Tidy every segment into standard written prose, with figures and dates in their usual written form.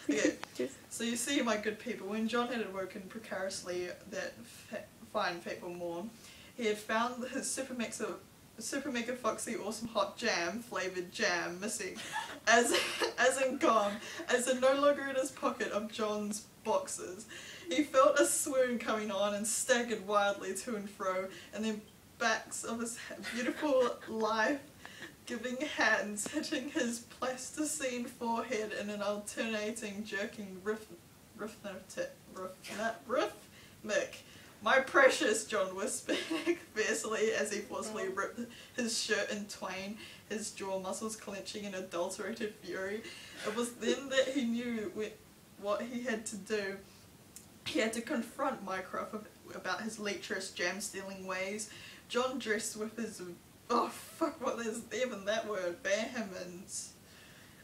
Okay, so you see, my good people, when John had awoken precariously that fine fateful morn, he had found his super mega foxy awesome hot jam flavoured jam missing, as in gone, as in no longer in his pocket of John's boxes. He felt a swoon coming on and staggered wildly to and fro, and the backs of his beautiful life-giving hands hitting his plasticine forehead in an alternating jerking rhythmic. My precious, John whispered fiercely as he forcefully ripped his shirt in twain, his jaw muscles clenching in adulterated fury. It was then that he knew what he had to do. He had to confront Mycroft about his lecherous jam-stealing ways. John dressed with his, oh fuck, what is even that word, vehemence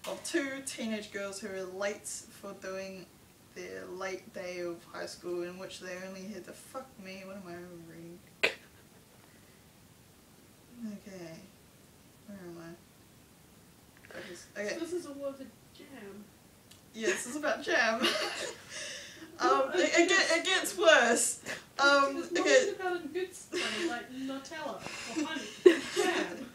of two teenage girls who were late for doing their late day of high school, in which they only had to fuck me. What am I reading? Okay, where am I? Okay. So this is all over jam. Yeah, this is about jam. It gets worse. It's Okay. about a good stuff like Nutella or honey. Jam.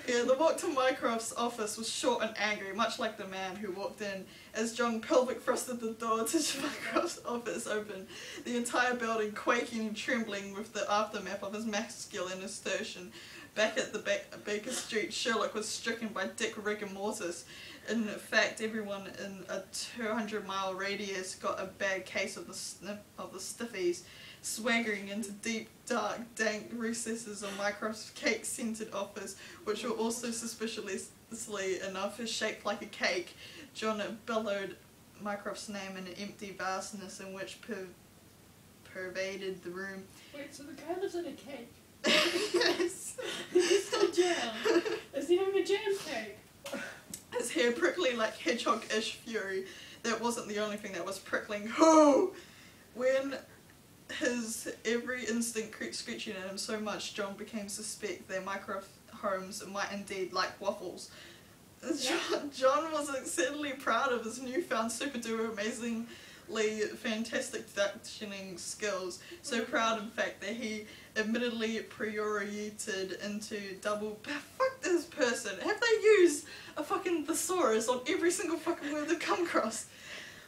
Yeah, the walk to Mycroft's office was short and angry, much like the man who walked in. As John pelvic thrusted the door to Mycroft's office open, the entire building quaking and trembling with the aftermath of his masculine assertion. Back at the Baker Street, Sherlock was stricken by Dick rigor mortis. In fact, everyone in a 200-mile radius got a bad case of the stiffies, swaggering into deep, dark, dank recesses of Mycroft's cake-scented office, which were also suspiciously enough shaped like a cake. John bellowed Mycroft's name in an empty vastness in which pervaded the room. Wait, so the guy lives in a cake? Yes. He's still jam. Is he having a jam cake? His hair prickly like hedgehog-ish fury. That wasn't the only thing that was prickling. Who? When his every instinct screeching at him so much, John became suspect that Mycroft homes might indeed like waffles. John was exceedingly proud of his newfound super duper amazingly fantastic deductioning skills. So proud, in fact, that he admittedly priorated into double. Fuck this person. Have they used a fucking thesaurus on every single fucking word they've come across?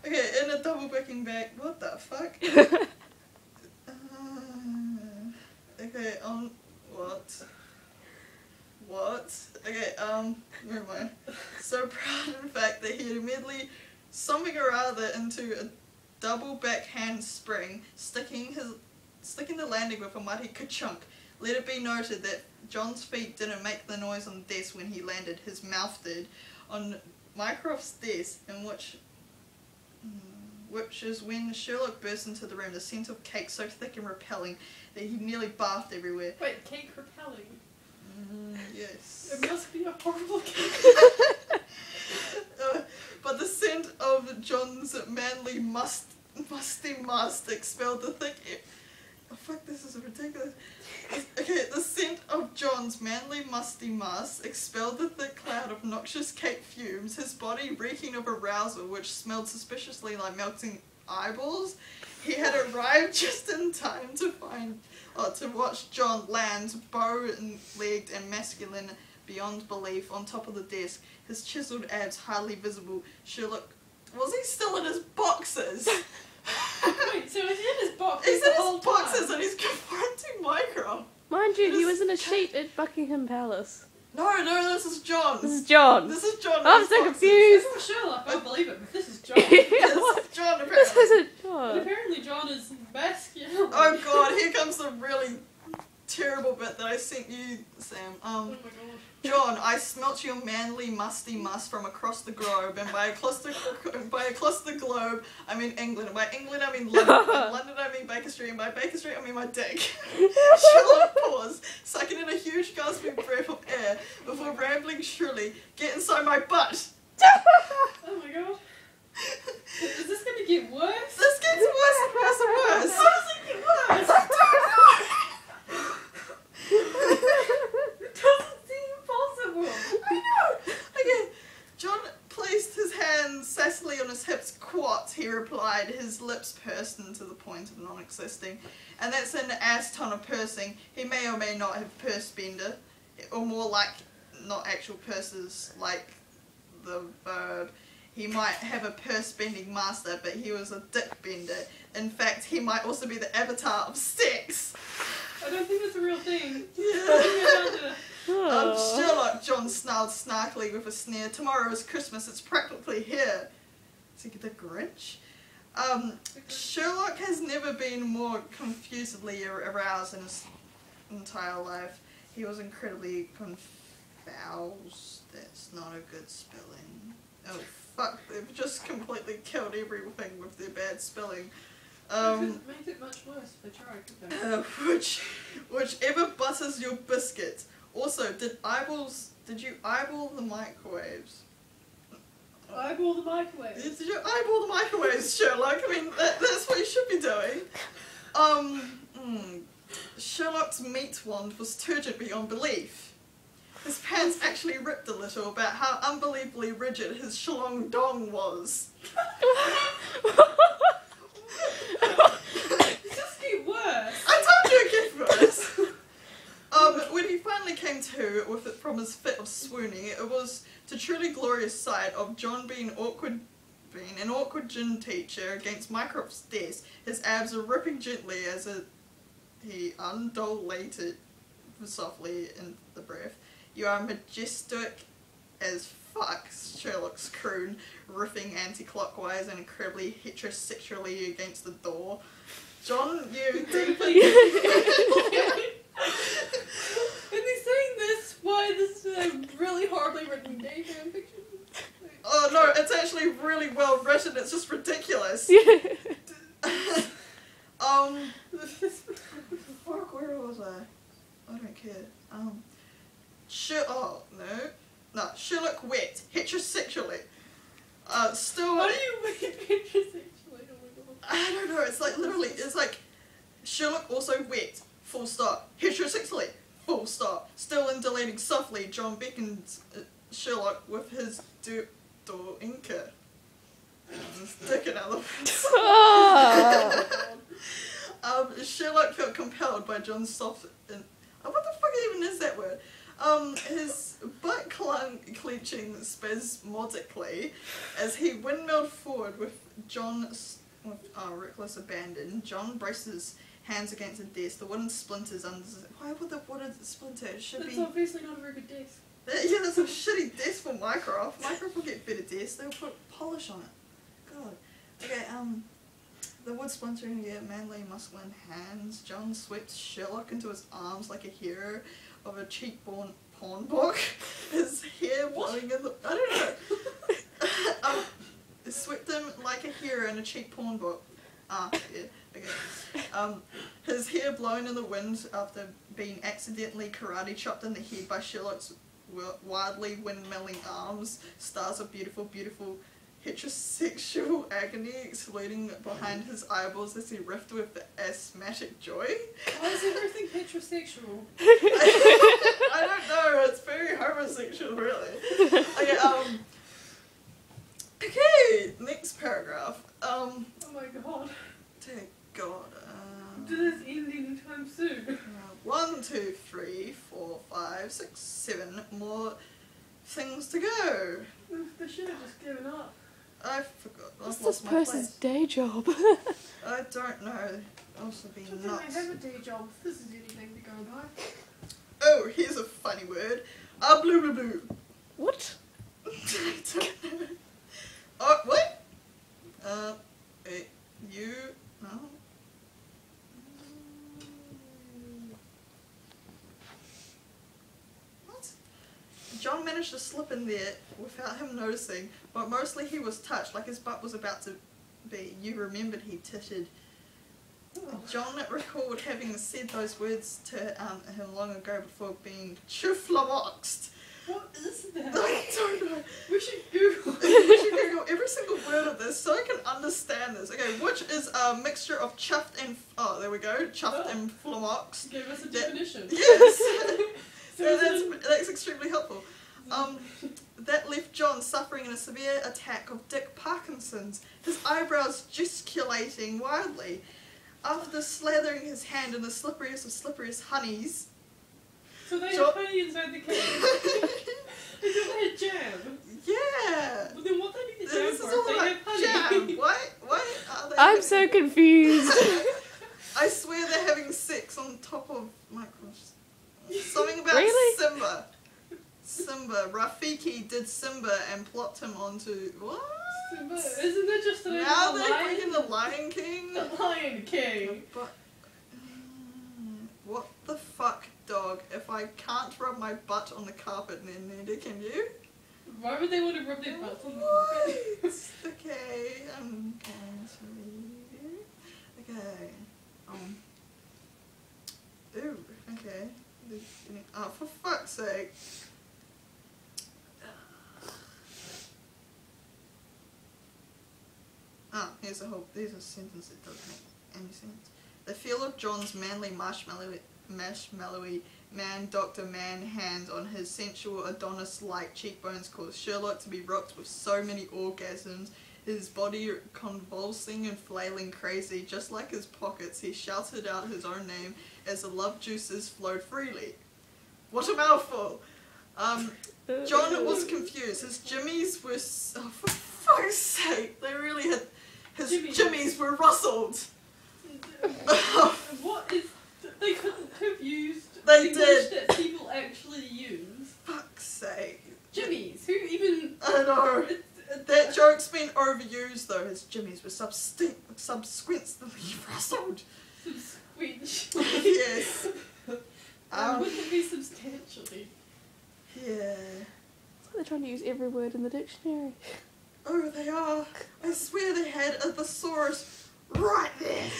Okay, in a double backing back. What the fuck? Okay, what? Okay, where am I? So proud, in fact, that he had immediately something or other into a double backhand spring, sticking the landing with a mighty ka-chunk. Let it be noted that John's feet didn't make the noise on the desk when he landed, his mouth did. On Mycroft's desk, in which is when Sherlock burst into the room, the scent of cake so thick and repelling that he nearly barfed everywhere. Wait, cake repelling? Yes. It must be a horrible cake. But the scent of John's manly musty must expelled the thick air. Oh fuck, this is ridiculous. Okay, the scent of John's manly musty must expelled the thick cloud of noxious cake fumes, his body reeking of arousal which smelled suspiciously like melting eyeballs. He had arrived just in time to watch John land, bow-legged and masculine beyond belief, on top of the desk, his chiseled abs hardly visible. Sherlock, was he still in his boxes? Wait, so he's in his boxes? He's in his boxes and he's confronting Mycroft. Mind you, he was in a sheet at Buckingham Palace. No, this is John. This is John. This is John. I'm so confused. This is Sherlock, I believe it, but this is John. This is John, apparently. This isn't But John. apparently John is masculine. Oh god, here comes the really terrible bit that I sent you, Sam. Oh my god. John, I smelt your manly musty must from across the globe, and by across the globe, I mean England. By England, I mean London. By London, I mean Baker Street, and by Baker Street, I mean my dick. Sherlock paused, sucking in a huge gasping breath of air before rambling shrilly, "Get inside my butt!" Oh my god. Is this gonna get worse? This gets worse and worse and worse. How does it get worse? I don't know. It doesn't seem possible. I know. Okay, John placed his hands sassily on his hips, quat, he replied, his lips pursed into the point of non-existing. And that's an ass ton of pursing. He may or may not have purse bender, or more like not actual purses, like the verb. He might have a purse bending master, but he was a dick bender. In fact, he might also be the avatar of sex. I don't think that's a real thing. Yeah. Sherlock, John snarled snarkily with a sneer. Tomorrow is Christmas, it's practically here. Is he the Grinch? Sherlock has never been more confusedly aroused in his entire life. He was incredibly confoused. That's not a good spelling. Oh fuck, they've just completely killed everything with their bad spelling. Make it much worse if they try. Whichever butters your biscuits. Also, did you eyeball the microwaves? Eyeball the microwave. Did you eyeball the microwaves, Sherlock? I mean, that's what you should be doing. Sherlock's meat wand was turgid beyond belief. His pants actually ripped a little about how unbelievably rigid his shlong dong was. It just get worse. I told you it get worse. When he finally came to with it from his fit of swooning, it was the truly glorious sight of John being an awkward gym teacher against Mycroft's desk. His abs are ripping gently as he undulated softly in the breath. You are majestic as fuck, Sherlock's croon, riffing anti-clockwise and incredibly heterosexually against the door. John, you deeply... Is he saying this? Why this is a really horribly written gay fanfiction? Oh no, it's actually really well written, it's just ridiculous. Fuck, where was I? I don't care. Sherlock wet, heterosexually. Still... How do you make heterosexually? Oh my god. I don't know, it's like literally, it's like, Sherlock also wet, full stop, heterosexually, full stop. Still undulating softly, John beckons Sherlock with his door inca. Stick another Sherlock felt compelled by John's soft... what the fuck even is that word? His butt clenching spasmodically as he windmilled forward with reckless abandon. John braces hands against the desk. The wooden splinters under... Why would the wooden splinter? It should That's be... obviously not a very good desk. Yeah, that's a shitty desk for Mycroft. Mycroft will get better desks. They'll put polish on it. God. Okay, the wood splintering, yeah, manly, masculine hands. John swept Sherlock into his arms like a hero of a cheap-born porn book. His hair blowing in the... I don't know. Swept him like a hero in a cheap porn book. Yeah, okay. His hair blown in the wind after being accidentally karate chopped in the head by Sherlock's wildly windmilling arms. Stars of beautiful, beautiful heterosexual agony exploding behind his eyeballs as he riffed with the asthmatic joy. Why is everything heterosexual? I don't know, it's very homosexual really. Okay, next paragraph. Oh my god. Dear God. Did this end anytime soon? 1, 2, 3, 4, 5, 6, 7 more things to go. They should have just given up. I forgot. What's I've this lost my person's place. day job? I don't know. Also being Good thing nuts. I have a day job. If this is anything to go by. Oh, here's a funny word. Blue blue blue. What? I don't know. Oh, what? You... No? What? John managed to slip in there without him noticing, but mostly he was touched, like his butt was about to be. You remembered he tittered. Oh. John recalled having said those words to him long ago before being chuflamoxed. What is that? I don't know. We should Google. We should Google every single word of this so I can understand this. Okay, which is a mixture of chuffed and... Oh, there we go. Chuffed and flamoxed. Give us a definition. Yes! So that's extremely helpful. That left John suffering in a severe attack of Dick Parkinson's, his eyebrows gesticulating wildly. After slathering his hand in the slipperiest of slipperiest honeys... So they had honey inside the cake? I thought they had jam. Yeah! Well, then what do they need the jam This is for all if they about have honey? jam. Why are they... I'm so confused. I swear they're having sex on top of Mycroft's. Something about Really? Simba. Rafiki did Simba and plopped him onto... What? Simba, isn't that just the name Now of the they're lion? bringing the Lion King? The Lion King. But... what the fuck, dog? If I can't rub my butt on the carpet, then neither can you? Why would they want to rub their butts on the What? carpet? Okay, I'm going to read. Okay. Ooh, okay. Oh, for fuck's sake. Oh, these are sentences that doesn't make any sense. The feel of John's manly marshmallowy man Dr. Man hand on his sensual Adonis-like cheekbones caused Sherlock to be rocked with so many orgasms, his body convulsing and flailing crazy. Just like his pockets, he shouted out his own name as the love juices flowed freely. What a mouthful! John was confused. His jimmies were... oh, for fuck's sake, they really had... his jimmies were rustled. What is... They couldn't have used They English did. that people actually use. Fuck's sake. Jimmies, who even... I know. That joke's been overused though. His jimmies were subsequently rustled. Subsequently. Yes. Wouldn't it be substantially? Yeah. It's like they're trying to use every word in the dictionary. Oh, they are. I swear they had a thesaurus right there.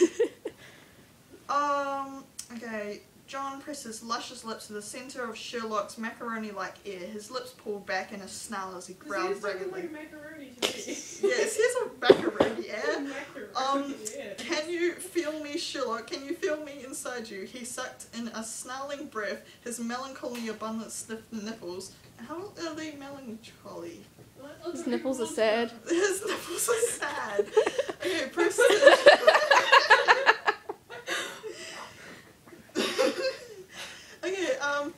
Okay. John presses luscious lips to the centre of Sherlock's macaroni-like ear. His lips pulled back in a snarl as he growled regularly. Like macaroni to me. Yes, here's a macaroni ear. Macaroni, yeah. Can you feel me, Sherlock? Can you feel me inside you? He sucked in a snarling breath, his melancholy abundant sniffed nipples. How are they melancholy? His nipples are sad. His nipples are sad. Okay, press okay,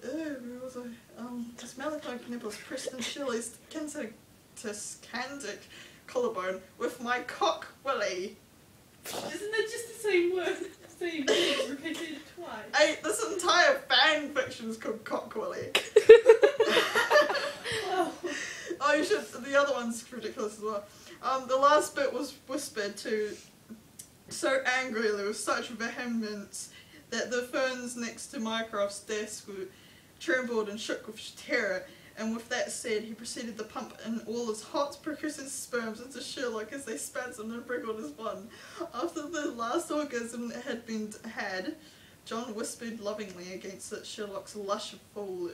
where was I? His melancholy nipples pressed in Shirley's candic collarbone with my cock willy. Isn't that just the same word? Same thing, repeated twice. Hey, this entire fan fiction is called Cock Willy. Oh, you should. The other one's ridiculous as well. The last bit was whispered to so angrily with such vehemence that the ferns next to Mycroft's desk trembled and shook with terror. And with that said, he proceeded to pump in all his hot, precocious sperms into Sherlock as they spasmed and wriggled as one. After the last orgasm had been had, John whispered lovingly against Sherlock's lush, full,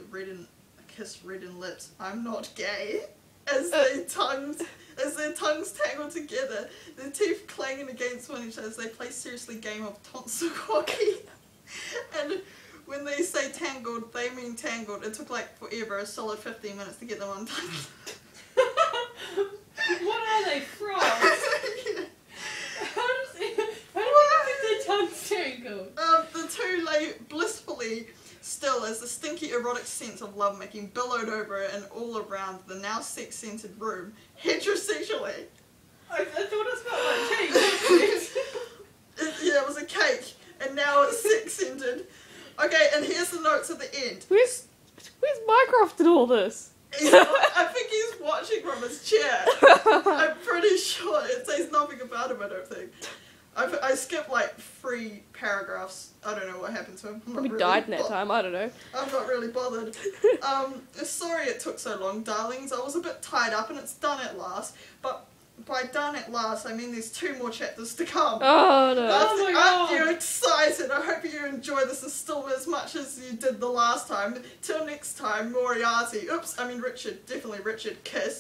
kissed reddened lips, "I'm not gay." As their tongues tangled together, their teeth clanging against one another as they played seriously game of tonsil hockey. And when they say tangled, they mean tangled. It took like forever, a solid 15 minutes to get them undone. What are they, frogs? Yeah. How do you get their tongues tangled? The two lay blissfully still as the stinky erotic sense of lovemaking billowed over and all around the now sex-scented room, heterosexually. I thought it smelled like cake. Yeah, it was a cake, and now it's sex-scented. Okay, and here's the notes at the end. Where's Mycroft in all this? I think he's watching from his chair. I'm pretty sure it says nothing about him, I don't think. I skipped like 3 paragraphs. I don't know what happened to him. Probably died in that time, I don't know. I'm not really bothered. Sorry it took so long, darlings. I was a bit tied up and it's done at last. But by done at last, I mean there's 2 more chapters to come. Oh no. Oh my God. Aren't you excited? I hope you enjoy this still as much as you did the last time. Till next time, Moriarty. Oops, I mean Richard. Definitely Richard. Kiss.